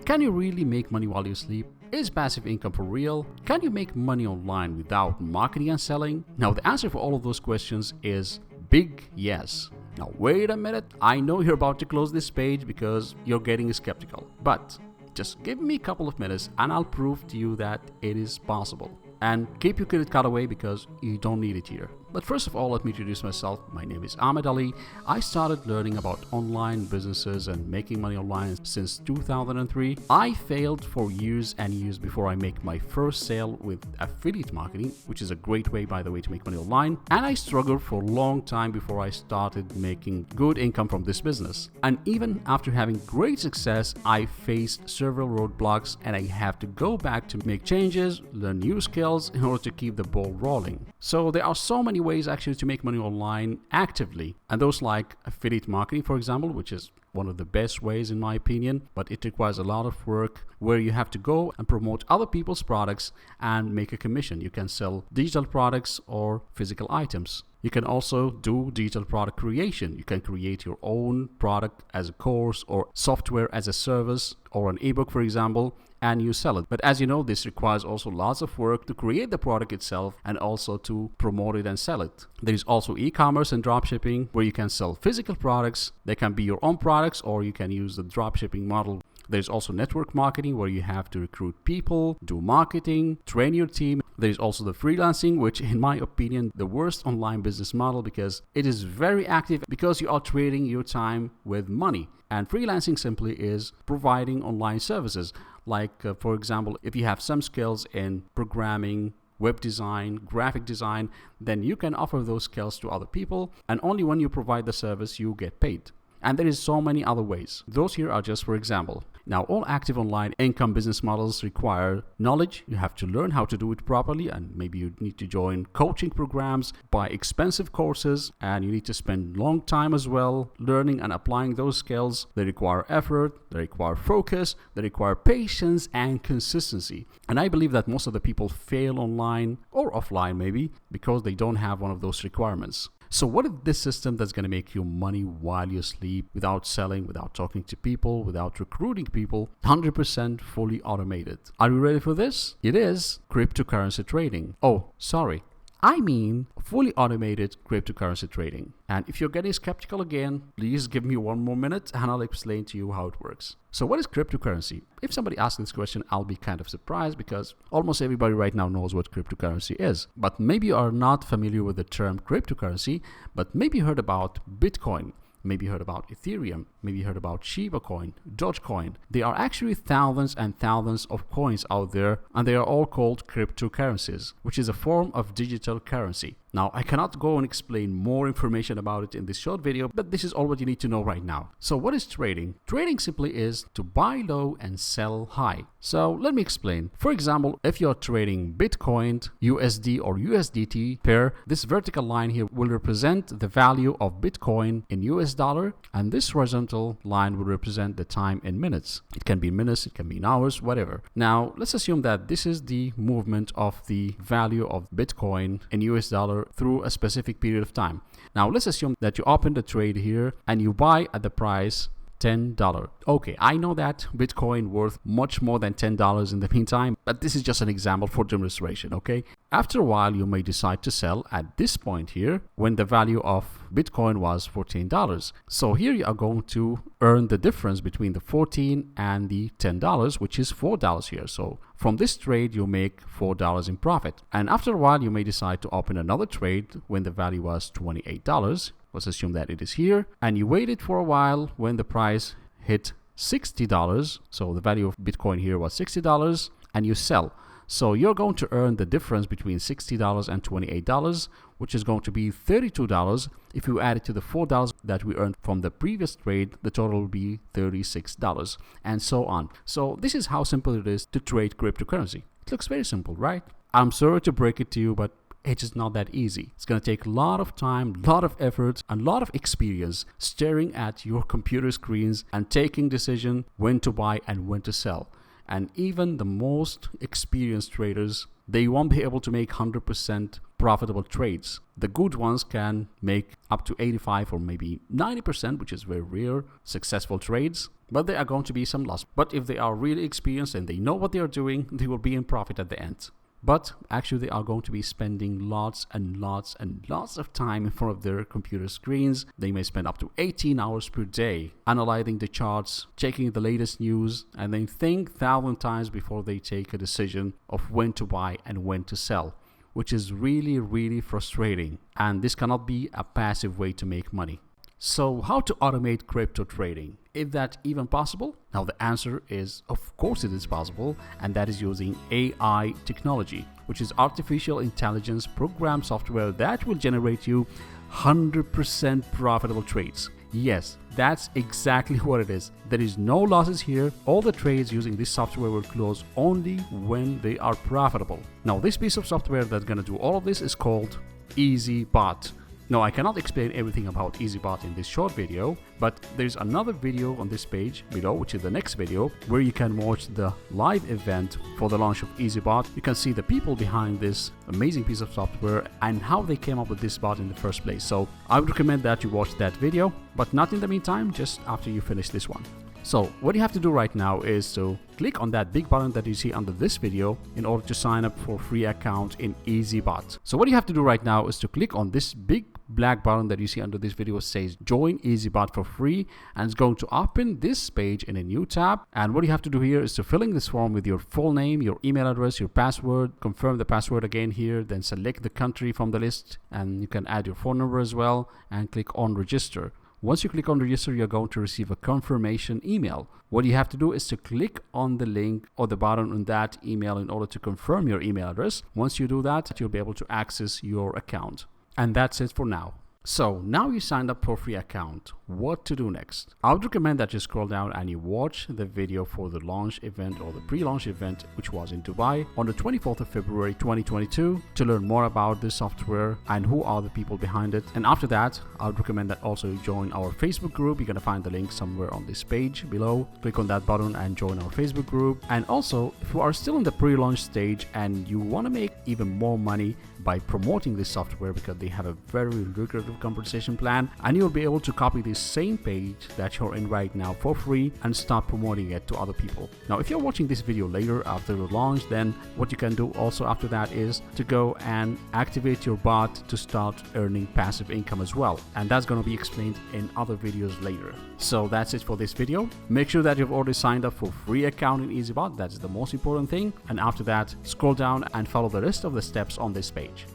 Can you really make money while you sleep? Is passive income for real? Can you make money online without marketing and selling? Now, the answer for all of those questions is big yes. Now, wait a minute. I know you're about to close this page because you're getting skeptical. But just give me a couple of minutes and I'll prove to you that it is possible. And keep your credit card away because you don't need it here. But first of all, let me introduce myself. My name is Ahmed Ali. I started learning about online businesses and making money online since 2003. I failed for years and years before I make my first sale with affiliate marketing, which is a great way, by the way, to make money online. And I struggled for a long time before I started making good income from this business. And even after having great success, I faced several roadblocks and I have to go back to make changes, learn new skills in order to keep the ball rolling. So there are so many ways actually to make money online actively, and those like affiliate marketing, for example, which is one of the best ways in my opinion, but it requires a lot of work where you have to go and promote other people's products and make a commission. You can sell digital products or physical items. You can also do digital product creation. You can create your own product as a course or software as a service or an ebook, for example, and you sell it. But as you know, this requires also lots of work to create the product itself and also to promote it and sell it. There is also e-commerce and dropshipping where you can sell physical products. They can be your own products or you can use the dropshipping model. There's also network marketing where you have to recruit people, do marketing, train your team. There's also the freelancing, which in my opinion, the worst online business model because it is very active because you are trading your time with money. And freelancing simply is providing online services. Like, for example, if you have some skills in programming, web design, graphic design, then you can offer those skills to other people. And only when you provide the service, you get paid. And there is so many other ways. Those here are just for example. Now, all active online income business models require knowledge. You have to learn how to do it properly, and maybe you need to join coaching programs, buy expensive courses, and you need to spend long time as well learning and applying those skills. They require effort, they require focus, they require patience and consistency. And I believe that most of the people fail online or offline maybe because they don't have one of those requirements. So what is this system that's going to make you money while you sleep without selling, without talking to people, without recruiting people, 100% fully automated? Are you ready for this? It is cryptocurrency trading. Oh, sorry. I mean fully automated cryptocurrency trading. And if you're getting skeptical again, please give me one more minute and I'll explain to you how it works. So what is cryptocurrency? If somebody asks this question, I'll be kind of surprised because almost everybody right now knows what cryptocurrency is. But maybe you are not familiar with the term cryptocurrency, but maybe you heard about Bitcoin. Maybe you heard about Ethereum, maybe you heard about Shiba coin, Dogecoin. There are actually thousands and thousands of coins out there, and they are all called cryptocurrencies, which is a form of digital currency. Now, I cannot go and explain more information about it in this short video, but this is all what you need to know right now. So what is trading? Trading simply is to buy low and sell high. So let me explain. For example, if you're trading Bitcoin, USD or USDT pair, this vertical line here will represent the value of Bitcoin in US dollar, and this horizontal line will represent the time in minutes. It can be minutes, it can be in hours, whatever. Now, let's assume that this is the movement of the value of Bitcoin in US dollar through a specific period of time. Now, let's assume that you open the trade here and you buy at the price $10. Okay, I know that Bitcoin worth much more than $10 in the meantime, but this is just an example for demonstration, okay? After a while, you may decide to sell at this point here when the value of Bitcoin was $14. So here you are going to earn the difference between the 14 and the $10, which is $4 here. So from this trade, you make $4 in profit. And after a while, you may decide to open another trade when the value was $28. Let's assume that it is here. And you waited for a while when the price hit $60. So the value of Bitcoin here was $60 and you sell. So you're going to earn the difference between $60 and $28, which is going to be $32. If you add it to the $4 that we earned from the previous trade, the total will be $36 and so on. So this is how simple it is to trade cryptocurrency. It looks very simple, right? I'm sorry to break it to you, but it's just not that easy. It's going to take a lot of time, a lot of effort, and a lot of experience staring at your computer screens and taking decision when to buy and when to sell. And even the most experienced traders, they won't be able to make 100% profitable trades. The good ones can make up to 85 or maybe 90%, which is very rare, successful trades, but there are going to be some loss. But if they are really experienced and they know what they are doing, they will be in profit at the end. But actually they are going to be spending lots and lots and lots of time in front of their computer screens. They may spend up to 18 hours per day analyzing the charts, checking the latest news, and then think 1,000 times before they take a decision of when to buy and when to sell, which is really, really frustrating. And this cannot be a passive way to make money. So how to automate crypto trading? Is that even possible? Now the answer is, of course it is possible, and that is using AI technology, which is artificial intelligence program software that will generate you 100% profitable trades. Yes, that's exactly what it is. There is no losses here. All the trades using this software will close only when they are profitable. Now this piece of software that's gonna do all of this is called EazyBot. Now, I cannot explain everything about EazyBot in this short video, but there's another video on this page below, which is the next video, where you can watch the live event for the launch of EazyBot. You can see the people behind this amazing piece of software and how they came up with this bot in the first place. So I would recommend that you watch that video, but not in the meantime, just after you finish this one. So what you have to do right now is to click on that big button that you see under this video in order to sign up for a free account in EazyBot. So what you have to do right now is to click on this big black button that you see under this video. It says join EazyBot for free, and it's going to open this page in a new tab. And what you have to do here is to fill in this form with your full name, your email address, your password, confirm the password again here, then select the country from the list, and you can add your phone number as well and click on register. Once you click on register, you're going to receive a confirmation email. What you have to do is to click on the link or the button on that email in order to confirm your email address. Once you do that, you'll be able to access your account. And that's it for now. So now you signed up for a free account. What to do next? I would recommend that you scroll down and you watch the video for the launch event or the pre-launch event, which was in Dubai on the 24th of February 2022, to learn more about this software and who are the people behind it. And after that, I would recommend that also you join our Facebook group. You're going to find the link somewhere on this page below. Click on that button and join our Facebook group. And also, if you are still in the pre-launch stage and you want to make even more money by promoting this software, because they have a very lucrative compensation plan, and you'll be able to copy this same page that you're in right now for free and start promoting it to other people. Now, if you're watching this video later after the launch, then what you can do also after that is to go and activate your bot to start earning passive income as well. And that's going to be explained in other videos later. So that's it for this video. Make sure that you've already signed up for free account in EazyBot. That's the most important thing. And after that, scroll down and follow the rest of the steps on this page.